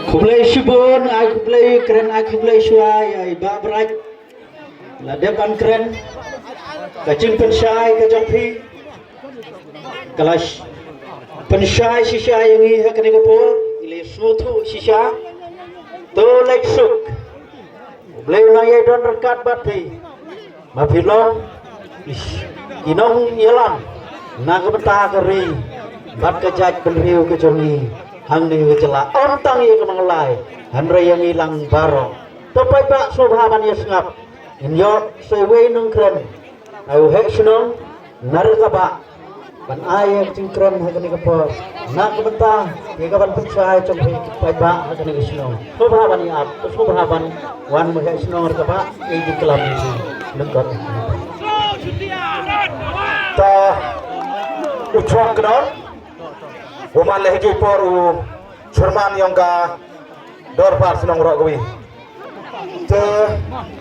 Kublai shibun, ai kublai keren, ai kublai shuai, ai ba berat. La depan keren. Kacing pensyai kacang pi. Kelas pensyai shisha yang ini hak ni kapo. Ile suatu shisha. To like suk. Kublai naya don rekat bat pi. Mapilong. Inong yelam. Nak betah keri. Bat kejat penriu kejongi. Hang ni wicela ontang ye kemanglai hanre yang hilang baro topai pak sobhaban ye sngap inyo sewe nung kren ayu hek snong narkaba ban aye cingkren hakani kapo nak bentah ye kaban pensai trong he pai ba hakani snong sobhaban ye ap sobhaban wan mo hek snong arkaba e di kelam ni lengkot ta ucong kedor Uman lehji poru Cerman yang ga Dorpar senang rok gue.